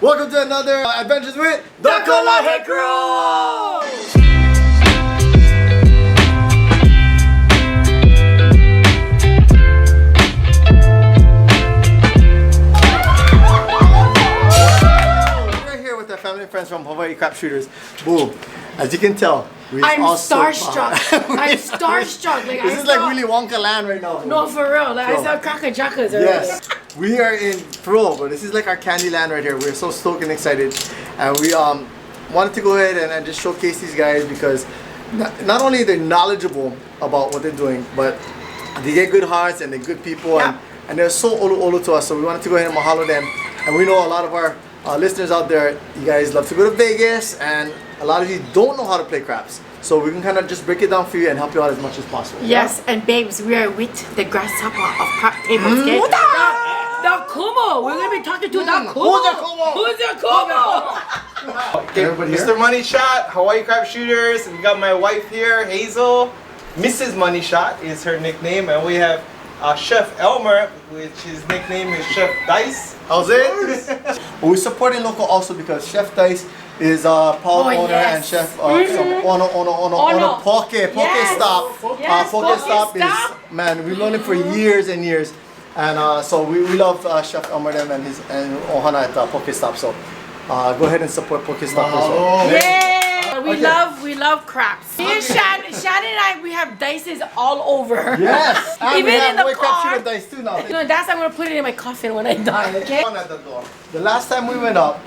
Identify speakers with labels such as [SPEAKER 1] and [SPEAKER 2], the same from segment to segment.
[SPEAKER 1] Welcome to another Adventures with the Kalahe Crew! We're here with our family and friends from Hawaii Crap Shooters. Boom. As you can tell,
[SPEAKER 2] I'm starstruck. I'm starstruck. Like,
[SPEAKER 1] this is like Willy Wonka land right now.
[SPEAKER 2] No, for real. Like, I saw Cracker Jackers already.
[SPEAKER 1] Yes. We are in Peru, but this is like our candy land right here. We're so stoked and excited. And we wanted to go ahead and just showcase these guys because not only they're knowledgeable about what they're doing, but they get good hearts and they're good people.
[SPEAKER 2] Yeah.
[SPEAKER 1] And they're so olu to us. So we wanted to go ahead and mahalo them. And we know a lot of our listeners out there, you guys love to go to Vegas, and a lot of you don't know how to play craps. So we can kind of just break it down for you and help you out as much as possible.
[SPEAKER 2] Yes, and babes, we are with the grasshopper of crap tables. Okay? The Kumo. We're going to be talking to the Kumo.
[SPEAKER 1] Who's the Kumo?
[SPEAKER 2] Who's the Kumo?
[SPEAKER 3] Okay,
[SPEAKER 1] Everybody here?
[SPEAKER 3] Mr. Money Shot, Hawaii Crap Shooters. We got my wife here, Hazel. Mrs. Money Shot is her nickname, and we have Chef Elmer, which his nickname is Chef Dice.
[SPEAKER 1] How's it? We're supporting local also because Chef Dice is proud owner
[SPEAKER 2] yes.
[SPEAKER 1] and chef some Ono Poke
[SPEAKER 2] Yes.
[SPEAKER 1] Stop.
[SPEAKER 2] Yes,
[SPEAKER 1] Poke
[SPEAKER 2] Poke
[SPEAKER 1] Stop
[SPEAKER 2] Stop.
[SPEAKER 1] is, man, we've known him for years and years. And so we love Chef Elmer and his and Ohana at Poke Stop. So go ahead and support Poke Stop as well.
[SPEAKER 2] Yeah. We
[SPEAKER 1] Okay.
[SPEAKER 2] love craps. Me and Shannon and I, we have dices all over.
[SPEAKER 1] Yes! And
[SPEAKER 2] Even
[SPEAKER 1] we have
[SPEAKER 2] in the
[SPEAKER 1] Hawaii Crab
[SPEAKER 2] car.
[SPEAKER 1] Shooter Dice too now.
[SPEAKER 2] No, that's why I'm going to put it in my coffin when I die, okay?
[SPEAKER 3] On at the door.
[SPEAKER 1] The last time we went up,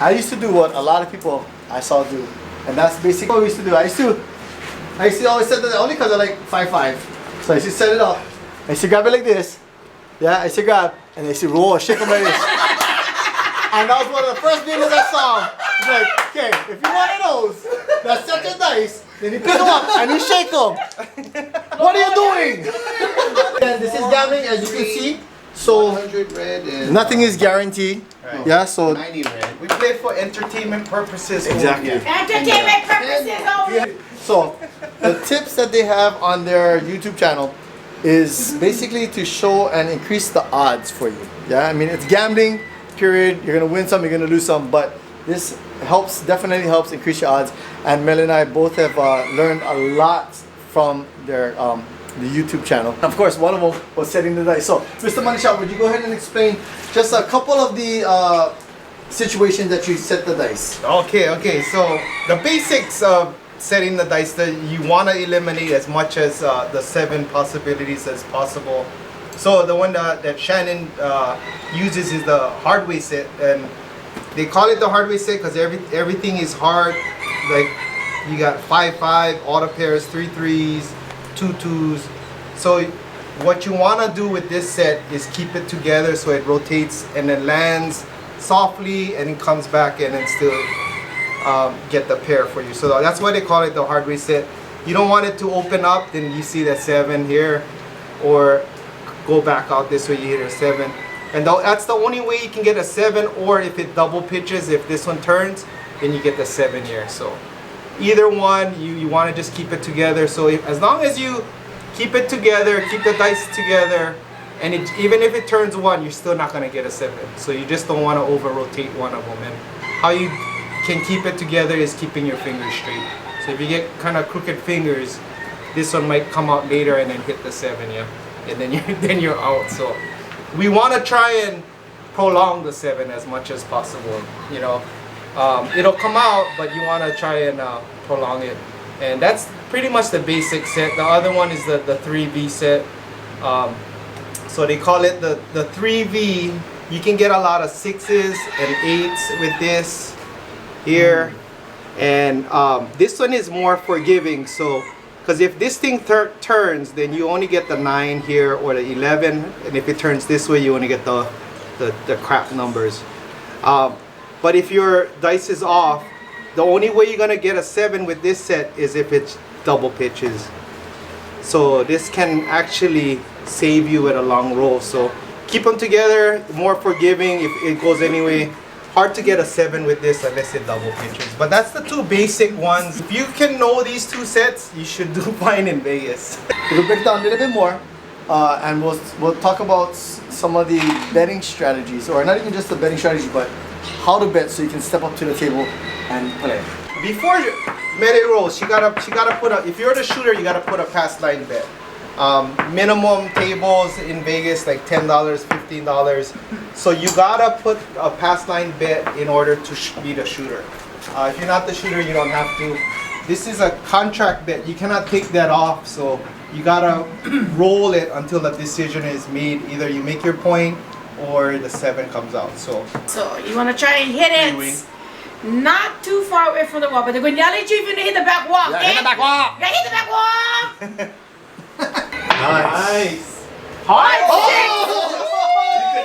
[SPEAKER 1] I used to do what a lot of people I saw do, and that's basically what we used to do. I used to always set that only because I like 5'5", so I used to set it up. I used to grab it like this, yeah. I used to grab and I used to roll, shake them like this, and that was one of the first videos I saw. It's like, okay, if you want to know that set your dice, then you pick them up and you shake them. What are you doing? And this is gambling, as you can see. So
[SPEAKER 3] 100 red and
[SPEAKER 1] nothing is guaranteed.
[SPEAKER 3] Right.
[SPEAKER 1] Yeah, so
[SPEAKER 3] 90 red. We play for entertainment purposes.
[SPEAKER 1] Exactly.
[SPEAKER 3] only.
[SPEAKER 2] Entertainment purposes only.
[SPEAKER 1] So the tips that they have on their YouTube channel is basically to show and increase the odds for you. Yeah, I mean it's gambling, period. You're gonna win some, you're gonna lose some, but this definitely helps increase your odds. And Mel and I both have learned a lot from their the YouTube channel. Of course, one of them was setting the dice. So, Mr. Manisha, would you go ahead and explain just a couple of the situations that you set the dice?
[SPEAKER 3] Okay. So the basics of setting the dice, that you want to eliminate as much as the 7 possibilities as possible. So the one that Shannon uses is the hard way set, and they call it the hard way set because everything is hard. Like you got 5-5, auto pairs, 3-3s, 2-2s. So what you want to do with this set is keep it together so it rotates and then lands softly and it comes back in and still get the pair for you. So that's why they call it the hard way set. You don't want it to open up, then you see that 7 here, or go back out this way, you hit a 7. And that's the only way you can get a 7, or if it double pitches, if this one turns, then you get the 7 here. So either one, you want to just keep it together. So as long as you keep it together, keep the dice together, and even if it turns 1, you're still not going to get a 7. So you just don't want to over rotate one of them. And how you can keep it together is keeping your fingers straight. So if you get kind of crooked fingers, this one might come out later and then hit the 7, yeah, and then you're out. So we want to try and prolong the 7 as much as possible. You know, it'll come out, but you want to try and prolong it. And that's pretty much the basic set. The other one is the 3V set. So they call it the 3V. You can get a lot of 6s and 8s with this here. And this one is more forgiving. So, because if this thing turns, then you only get the 9 here or the 11. And if it turns this way, you only get the crap numbers. But if your dice is off, the only way you're gonna get a 7 with this set is if it's double pitches. So this can actually save you with a long roll. So keep them together, more forgiving if it goes anyway. Hard to get a 7 with this unless it double pitches. But that's the 2 basic ones. If you can know these 2 sets, you should do fine in Vegas.
[SPEAKER 1] We'll break down a little bit more. and we'll talk about some of the betting strategies, or not even just the betting strategy, but how to bet so you can step up to the table and play.
[SPEAKER 3] Before Mele rolls, you gotta put a. If you're the shooter, you gotta put a pass line bet. Minimum tables in Vegas like $10, $15. So you gotta put a pass line bet in order to be the shooter. If you're not the shooter, you don't have to. This is a contract bet. You cannot take that off. So you gotta roll it until the decision is made. Either you make your point or the 7 comes out. So
[SPEAKER 2] you want to try and hit it. Not too far away from the wall, but they're going to yell at you if you hit the back wall.
[SPEAKER 1] Yeah, hit the back wall.
[SPEAKER 2] Yeah, hit the back wall.
[SPEAKER 3] nice.
[SPEAKER 2] Hard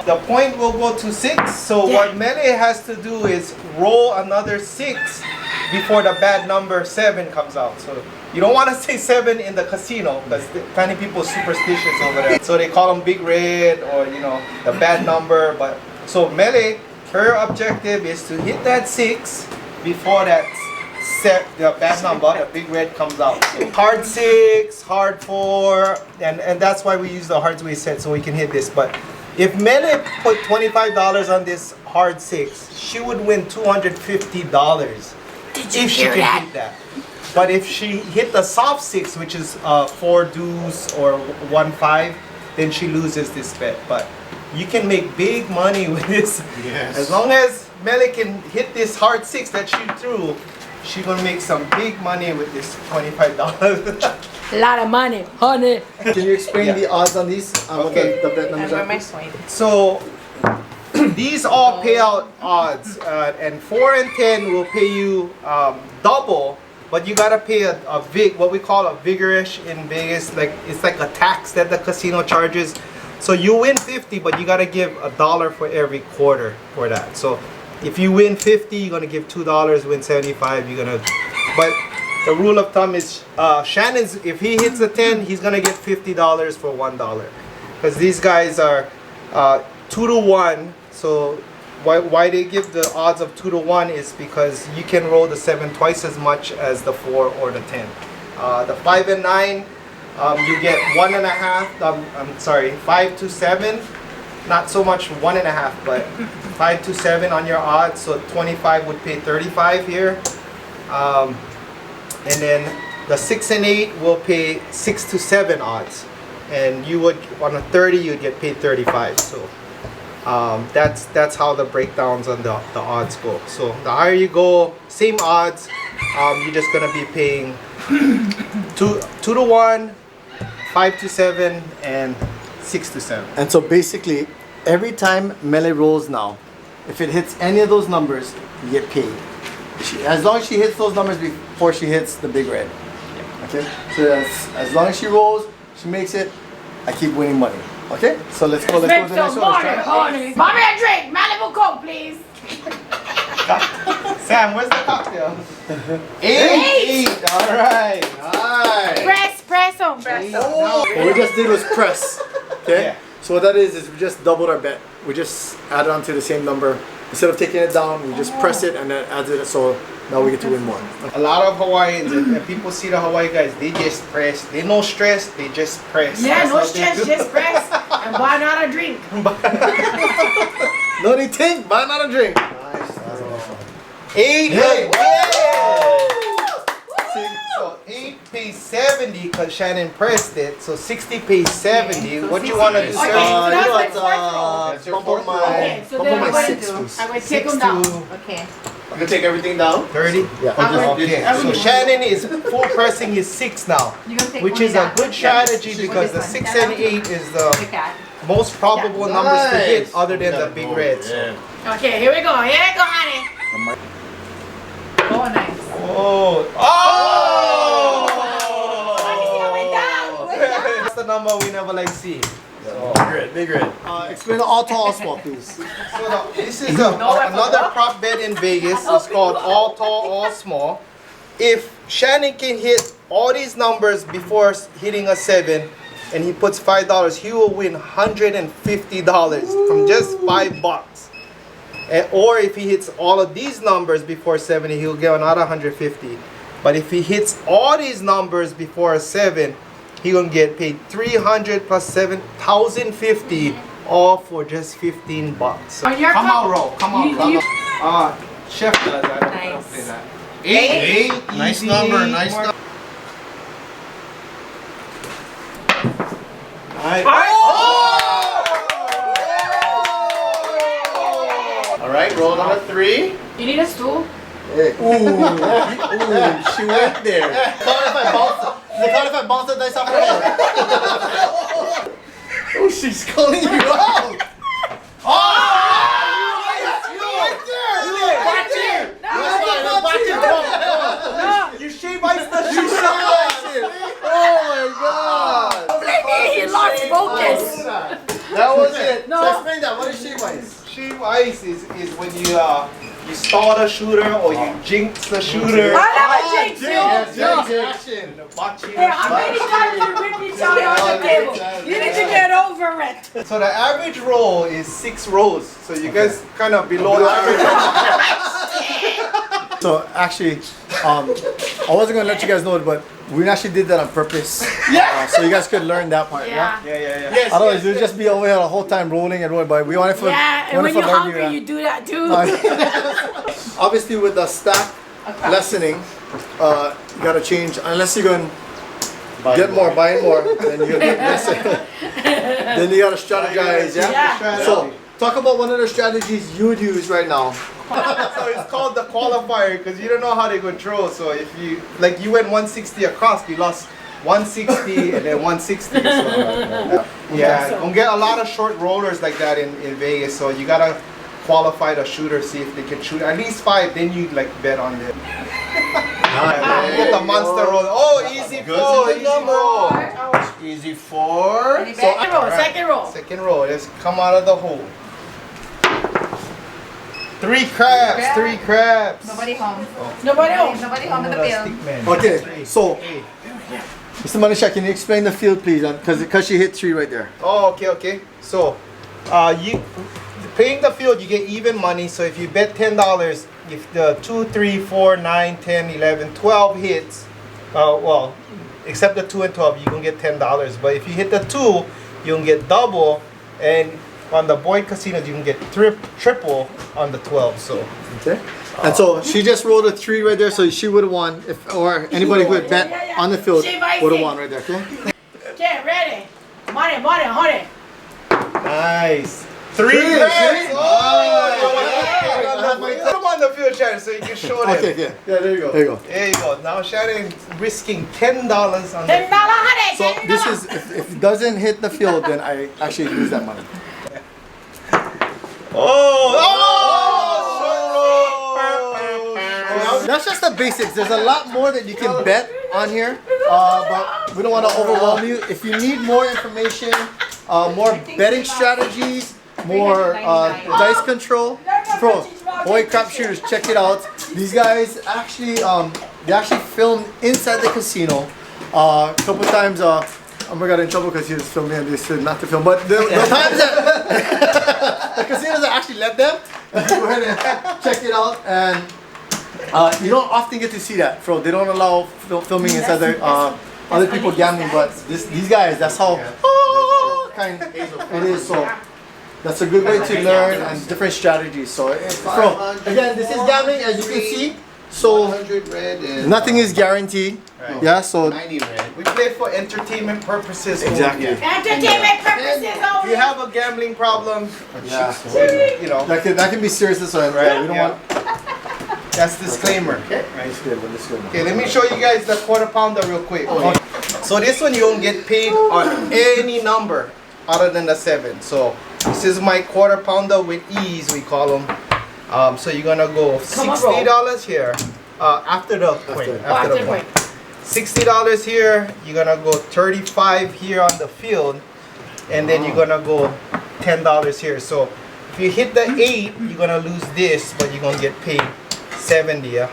[SPEAKER 3] The point will go to 6. So what Mele has to do is roll another 6 before the bad number 7 comes out. So you don't want to say 7 in the casino because many people are superstitious over there. So they call them big red or the bad number. But so Mele, her objective is to hit that 6 before that the bad number, the big red comes out. So hard 6, hard 4, and that's why we use the hard way set so we can hit this. But if Mele put $25 on this hard 6, she would win $250 if she can hit that. But if she hit the soft 6, which is 4 deuce or 1-5, then she loses this bet. But you can make big money with this.
[SPEAKER 1] Yes.
[SPEAKER 3] As long as Mele can hit this hard 6 that she threw, she's gonna make some big money with this $25.
[SPEAKER 2] A lot of money, honey.
[SPEAKER 1] Can you explain the odds on these?
[SPEAKER 3] Okay.
[SPEAKER 1] The bet numbers are?
[SPEAKER 3] So these all payout odds, and 4 and 10 will pay you double, but you gotta pay a what we call a vigorish in Vegas. Like it's like a tax that the casino charges. So you win 50, but you gotta give $1 for every quarter for that. So if you win 50, you're gonna give $2. Win 75, you're gonna. But the rule of thumb is Shannon's. If he hits a 10, he's gonna get $50 for $1. Because these guys are 2 to 1. So why they give the odds of 2 to 1 is because you can roll the 7 twice as much as the 4 or the 10. The 5 and 9. You get 1.5. I'm sorry, 5 to 7. Not so much 1.5, but 5 to 7 on your odds. So 25 would pay 35 here, and then the 6 and 8 will pay 6 to 7 odds, and you would on a 30 you'd get paid 35. So that's how the breakdowns on the odds go. So the higher you go, same odds. You're just gonna be paying 2 to 1. 5 to 7 and 6 to 7.
[SPEAKER 1] And so basically, every time Mele rolls now, if it hits any of those numbers, you get paid. As long as she hits those numbers before she hits the big red. Okay? So as long as she rolls, she makes it, I keep winning money. Okay? So let's go to the next one. Let's try.
[SPEAKER 2] Buy me a drink, Malibu Coke, please.
[SPEAKER 3] Sam, where's the cocktail?
[SPEAKER 2] 8.
[SPEAKER 3] All right.
[SPEAKER 1] Nice.
[SPEAKER 2] Press on.
[SPEAKER 1] What we just did was press. Okay?
[SPEAKER 3] Yeah.
[SPEAKER 1] So what that is we just doubled our bet. We just added on to the same number. Instead of taking it down, we just press it and then add it. So now we get to win more.
[SPEAKER 3] A lot of Hawaiians and people see the Hawaii guys, they just press. They no stress, they just press.
[SPEAKER 2] Yeah,
[SPEAKER 3] That's
[SPEAKER 2] no
[SPEAKER 3] what they
[SPEAKER 2] stress,
[SPEAKER 3] do.
[SPEAKER 2] just press. And buy not a drink.
[SPEAKER 1] No, they think, but not a drink.
[SPEAKER 3] 8.
[SPEAKER 1] Hey.
[SPEAKER 3] So 8 pays 70 because Shannon pressed it. So 60 pays 70. What you want to do,
[SPEAKER 2] Okay,
[SPEAKER 3] sir?
[SPEAKER 2] so that's
[SPEAKER 1] you know
[SPEAKER 2] my
[SPEAKER 1] what,
[SPEAKER 2] fourth roll.
[SPEAKER 3] That's your
[SPEAKER 1] bump
[SPEAKER 3] fourth
[SPEAKER 1] on
[SPEAKER 3] roll.
[SPEAKER 2] Okay, so
[SPEAKER 1] bump
[SPEAKER 2] then
[SPEAKER 1] on
[SPEAKER 2] I'm
[SPEAKER 1] my
[SPEAKER 2] going
[SPEAKER 1] 6
[SPEAKER 2] to do,
[SPEAKER 1] please.
[SPEAKER 2] I'm going to take
[SPEAKER 3] 6
[SPEAKER 2] them down.
[SPEAKER 3] to
[SPEAKER 2] Okay.
[SPEAKER 1] You gonna take everything down?
[SPEAKER 3] 30.
[SPEAKER 1] Yeah.
[SPEAKER 3] Okay, so Shannon is full pressing his 6 now, which is a good strategy because the 6 and 8 is the most probable numbers to hit
[SPEAKER 1] Nice.
[SPEAKER 3] other than the big reds.
[SPEAKER 2] Okay, here we go. Here we go, honey. Oh, nice.
[SPEAKER 3] Oh!
[SPEAKER 2] Oh!
[SPEAKER 3] That's the number we never like see.
[SPEAKER 1] Big red. Explain the all tall, all small, please.
[SPEAKER 3] So this is another prop bet in Vegas. It's called all tall, all small. If Shannon can hit all these numbers before hitting a 7, and he puts $5, he will win $150 from just $5. Or if he hits all of these numbers before 70, he'll get another $150. But if he hits all these numbers before a 7, he gonna get paid 300 plus 7,050, all for just 15 bucks.
[SPEAKER 2] On your
[SPEAKER 3] Come
[SPEAKER 2] cup.
[SPEAKER 3] on, roll. Come on,
[SPEAKER 2] You-
[SPEAKER 3] come
[SPEAKER 2] you-
[SPEAKER 3] on. Chef does. I don't
[SPEAKER 2] Nice.
[SPEAKER 3] play that.
[SPEAKER 4] Eight. Nice
[SPEAKER 3] Easy.
[SPEAKER 4] number. Nice
[SPEAKER 3] More-
[SPEAKER 4] number.
[SPEAKER 3] Alright.
[SPEAKER 4] All right, roll number 3.
[SPEAKER 2] You need a stool?
[SPEAKER 1] Hey. Ooh, she went there. Count if I bounce. Does it count if I bounce the dice off her head? Oh, she's calling you out.
[SPEAKER 3] You shave ice the
[SPEAKER 1] You
[SPEAKER 3] shoe.
[SPEAKER 1] Oh my god!
[SPEAKER 2] He lost focus.
[SPEAKER 1] That was it.
[SPEAKER 2] No.
[SPEAKER 1] So explain that. What is shave ice?
[SPEAKER 3] Shave ice is when you stall the shooter or you jinx the shooter.
[SPEAKER 2] I never jinxed you.
[SPEAKER 1] Yes,
[SPEAKER 2] No.
[SPEAKER 1] action.
[SPEAKER 2] Hey, how many times you rip each other on the table? You need to get over it.
[SPEAKER 3] So the average roll is 6 rolls. So you guys kind of below the average.
[SPEAKER 1] So actually, I wasn't gonna let you guys know it, but we actually did that on purpose. So you guys could learn that part.
[SPEAKER 2] Yeah.
[SPEAKER 3] Yeah.
[SPEAKER 4] Yes.
[SPEAKER 1] Otherwise, you'd just be over here the whole time rolling and rolling. But we wanted for
[SPEAKER 2] Yeah, and when
[SPEAKER 1] wanted for
[SPEAKER 2] you're
[SPEAKER 1] learning
[SPEAKER 2] hungry, you do that too.
[SPEAKER 1] Obviously, with the stack lessening, you gotta change unless you're going get more, buy more. Then you then you gotta strategize.
[SPEAKER 2] Yeah.
[SPEAKER 1] So talk about one of the strategies you would use right now.
[SPEAKER 3] So it's called the qualifier because you don't know how they control. So if you you went 160 across, you lost 160 and then 160. So, yeah, don't get a lot of short rollers like that in Vegas. So you gotta qualify the shooter, see if they can shoot at least 5. Then you bet on them. Get the monster roll. Oh, easy four, easy four.
[SPEAKER 4] Easy 4.
[SPEAKER 2] Second roll, second roll.
[SPEAKER 3] Second roll, let's come out of the hole. 3 crabs, 3 crabs.
[SPEAKER 5] Nobody home.
[SPEAKER 2] Nobody else.
[SPEAKER 5] Nobody home in the
[SPEAKER 3] Another
[SPEAKER 5] field.
[SPEAKER 3] stick man.
[SPEAKER 1] Okay, so Mr. Manisha, can you explain the field, please? Because she hit 3 right there.
[SPEAKER 3] Oh, okay. So, you paying the field, you get even money. So if you bet $10, if the 2, 3, 4, 9, 10, 11, 12 hits, well, except the 2 and 12, you can get $10. But if you hit the 2, you can get double, and on the Boyd casinos, you can get triple on the 12. So,
[SPEAKER 1] Okay. And so she just rolled a 3 right there, so she would have won. Or anybody who had bet on the field would have won right there. Okay.
[SPEAKER 2] Okay, ready. Money, honey.
[SPEAKER 3] nice. 3
[SPEAKER 1] Three,
[SPEAKER 3] crabs.
[SPEAKER 1] see?
[SPEAKER 3] Oh, put them on the field, Shannon, so you can show them.
[SPEAKER 1] Okay. Yeah. There you go. There you go.
[SPEAKER 3] There you go. Now Shannon risking $10 on the
[SPEAKER 2] $10, honey.
[SPEAKER 1] So this is if it doesn't hit the field, then I actually lose that money. That's just the basics. There's a lot more that you can bet on here, but we don't want to overwhelm you. If you need more information, more betting strategies, more dice control, boy crap shooters, check it out. These guys actually, they actually filmed inside the casino. A couple times, Amber got in trouble because he was filming and they said not to film. But the times that the casinos that actually let them, go ahead and check it out. And you don't often get to see that. They don't allow filming inside the other people gambling. But these guys, that's how kind it is. So that's a good way to learn and different strategies. So again, this is gambling, as you can see. So
[SPEAKER 4] 100 red and
[SPEAKER 1] nothing is guaranteed.
[SPEAKER 3] Right.
[SPEAKER 1] Yeah. So
[SPEAKER 4] 90 red.
[SPEAKER 3] We play for entertainment purposes.
[SPEAKER 1] exactly.
[SPEAKER 3] Only.
[SPEAKER 2] Entertainment purposes
[SPEAKER 3] If
[SPEAKER 2] only.
[SPEAKER 3] you have a gambling problem,
[SPEAKER 1] Yeah.
[SPEAKER 3] you know,
[SPEAKER 1] That can be serious as well.
[SPEAKER 3] Right,
[SPEAKER 1] We don't
[SPEAKER 3] yeah.
[SPEAKER 1] want.
[SPEAKER 3] that's disclaimer.
[SPEAKER 1] This good, this good.
[SPEAKER 3] Okay, let me show you guys the quarter pounder real quick. So this one you don't get paid on any number other than the 7. So this is my quarter pounder with ease, we call them. So you're gonna go $60 here after the point. After the point. $60 here. You're gonna go 35 here on the field, and then you're gonna go $10 here. So if you hit the 8, you're gonna lose this, but you're gonna get paid 70. Yeah.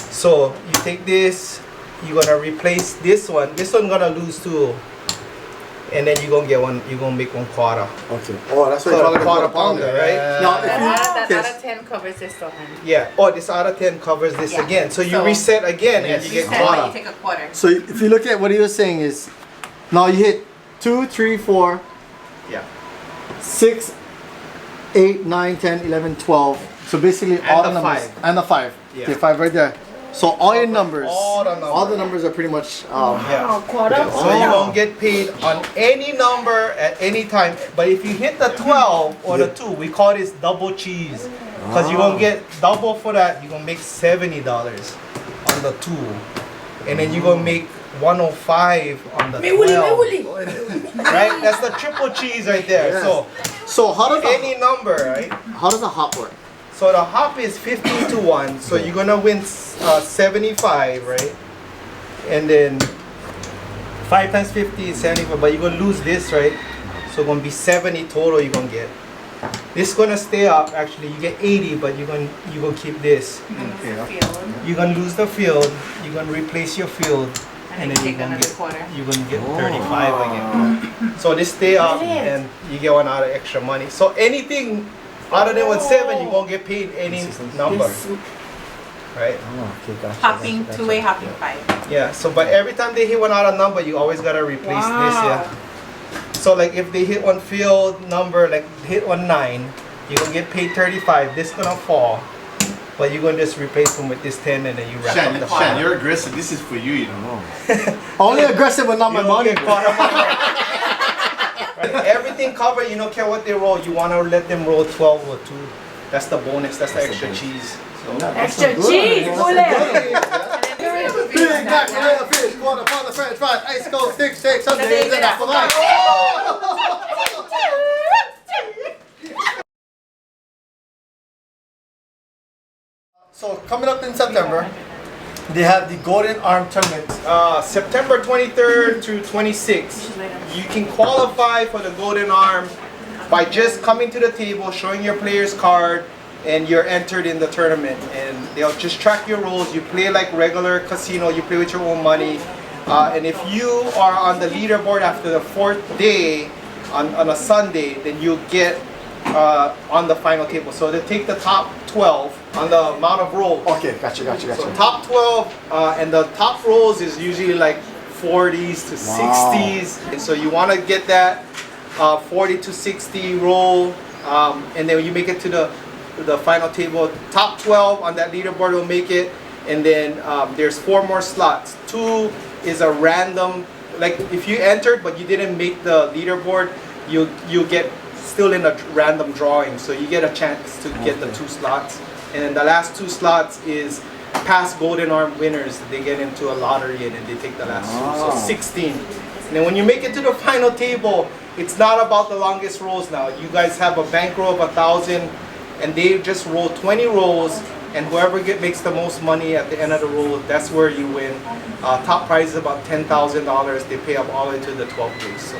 [SPEAKER 3] So you take this. You're gonna replace this one. This one gonna lose too. and then you're gonna get one. You're gonna make one quarter.
[SPEAKER 1] Okay. Oh, that's what
[SPEAKER 3] So
[SPEAKER 1] you call it, a
[SPEAKER 3] quarter
[SPEAKER 1] quarter pounder,
[SPEAKER 3] pounder, right?
[SPEAKER 1] Now, if
[SPEAKER 2] That
[SPEAKER 1] you
[SPEAKER 2] out
[SPEAKER 1] yes.
[SPEAKER 2] of 10 covers this stuff, honey.
[SPEAKER 3] Yeah. Oh, this out of 10 covers this
[SPEAKER 2] Yeah.
[SPEAKER 3] again. So you
[SPEAKER 2] So-
[SPEAKER 3] reset again, and you get
[SPEAKER 2] Then
[SPEAKER 3] quarter.
[SPEAKER 2] you take a quarter.
[SPEAKER 1] So if you look at what he was saying is, now you hit 2, 3, 4,
[SPEAKER 3] Yeah.
[SPEAKER 1] 6, 8, 9, 10, 11, 12. So basically all
[SPEAKER 3] the
[SPEAKER 1] the numbers.
[SPEAKER 3] 5.
[SPEAKER 1] And the 5.
[SPEAKER 3] Yeah.
[SPEAKER 1] Okay, 5 right there. So all your numbers.
[SPEAKER 3] All the numbers.
[SPEAKER 1] are pretty much.
[SPEAKER 3] Yeah.
[SPEAKER 2] Oh, quarter.
[SPEAKER 3] So you don't get paid on any number at any time. But if you hit the 12 or the 2, we call this double cheese. Because you're going to get double for that. You're going to make $70 on the 2. And then you're going to make 105 on the 12. Right? That's the triple cheese right there.
[SPEAKER 1] Yes. So how does
[SPEAKER 3] Any number, right?
[SPEAKER 1] how does a hop work?
[SPEAKER 3] So the hop is 15 to 1. So you're going to win 75, right? And then 5 times 50 is 75. But you're going to lose this, right? So it's going to be 70 total you're going to get. This is going to stay up. Actually, you get 80, but you're going to keep this. You're going to lose the field. You're going to replace your field. And then you're going to get 35 again. So this stay up
[SPEAKER 2] Brilliant.
[SPEAKER 3] and you get one out of extra money. So anything other than 7, you won't get paid any number. Right?
[SPEAKER 1] Oh, okay, gotcha.
[SPEAKER 2] Hopping, two-way hopping 5.
[SPEAKER 3] Yeah, so but every time they hit one out of number, you always gotta replace this, yeah. So like if they hit one field number, like hit 9, you're gonna get paid 35, this gonna fall. But you're gonna just replace them with this 10 and then you wrap up the
[SPEAKER 4] Shan,
[SPEAKER 3] final.
[SPEAKER 4] you're aggressive. This is for you, you know.
[SPEAKER 1] Only aggressive but not my
[SPEAKER 3] You don't
[SPEAKER 1] money.
[SPEAKER 3] get caught up on that. Right? Everything covered, you don't care what they roll, you wanna let them roll 12 or 2. That's the bonus, that's the extra cheese. So,
[SPEAKER 2] Extra cheese,
[SPEAKER 1] Big Mac, potato fish, quarter pounder, French fries, ice cold stick, shake, Sundays, and apple pie. So coming up in September, they have the Golden Arm Tournament.
[SPEAKER 3] September 23rd to 26th, you can qualify for the Golden Arm by just coming to the table, showing your player's card, and you're entered in the tournament. And they'll just track your rolls. You play like regular casino, you play with your own money. And if you are on the leaderboard after the 4th day, on a Sunday, then you'll get on the final table. So they take the top 12 on the amount of rolls.
[SPEAKER 1] Okay, gotcha.
[SPEAKER 3] So top 12, and the top rolls is usually like 40s to 60s. And so you want to get that 40 to 60 roll, and then when you make it to the final table, top 12 on that leaderboard will make it. And then there's 4 more slots. 2 is a random, like if you entered but you didn't make the leaderboard, you'll get still in a random drawing. So you get a chance to get the 2 slots. And then the last 2 slots is past Golden Arm winners. They get into a lottery and then they take the last 2. So 16. And then when you make it to the final table, it's not about the longest rolls now. You guys have a bankroll of 1,000 and they just roll 20 rolls, and whoever makes the most money at the end of the roll, that's where you win. Top prize is about $10,000. They pay up all the way to the 12th place. So.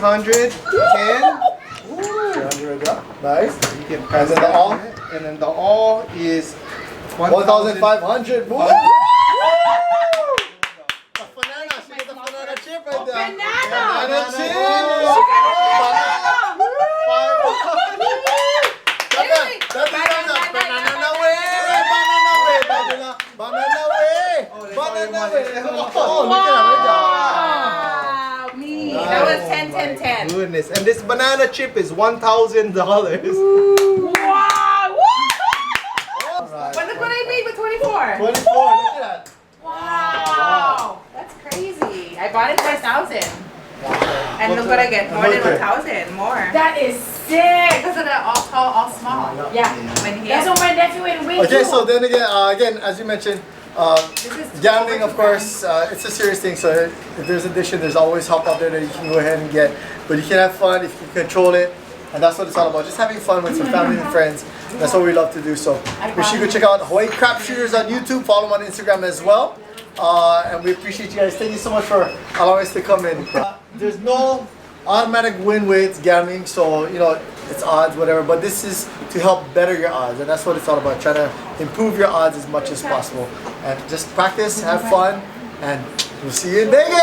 [SPEAKER 3] 310.
[SPEAKER 1] 300, yeah. Nice.
[SPEAKER 3] You can
[SPEAKER 1] And
[SPEAKER 3] pass
[SPEAKER 1] then the
[SPEAKER 3] that
[SPEAKER 1] all?
[SPEAKER 3] back. And then the all is
[SPEAKER 1] 1,500. Woo!
[SPEAKER 3] Woo!
[SPEAKER 1] The banana. She got the banana chip right there.
[SPEAKER 2] Banana.
[SPEAKER 1] Banana chip. Banana way. Banana way. Banana way. Oh, look at that right there.
[SPEAKER 5] Wow, me. That was 10, 10, 10.
[SPEAKER 3] Goodness. And this banana chip is $1,000.
[SPEAKER 5] Wow. Woo!
[SPEAKER 1] Alright.
[SPEAKER 5] But look what I made with 24.
[SPEAKER 1] 24, look at that.
[SPEAKER 5] Wow. That's crazy. I bought it for 1,000. And look what I get. More than 1,000. More.
[SPEAKER 2] That is sick.
[SPEAKER 5] Because of the all tall, all small.
[SPEAKER 2] Yeah.
[SPEAKER 5] When he
[SPEAKER 2] That's what my nephew ate way
[SPEAKER 1] Okay,
[SPEAKER 2] too.
[SPEAKER 1] so then again, as you mentioned,
[SPEAKER 5] This is
[SPEAKER 1] gambling, of course, it's a serious thing. So if there's addiction, there's always help out there that you can go ahead and get. But you can have fun if you can control it, and that's what it's all about. Just having fun with some family and friends. That's what we love to do. So make sure you go check out Hawaii Crap Shooters on YouTube. Follow them on Instagram as well. And we appreciate you guys. Thank you so much for allowing us to come in. There's no automatic win with gambling, so you know it's odds, whatever. But this is to help better your odds, and that's what it's all about. Trying to improve your odds as much as possible, and just practice, have fun, and we'll see you in Vegas.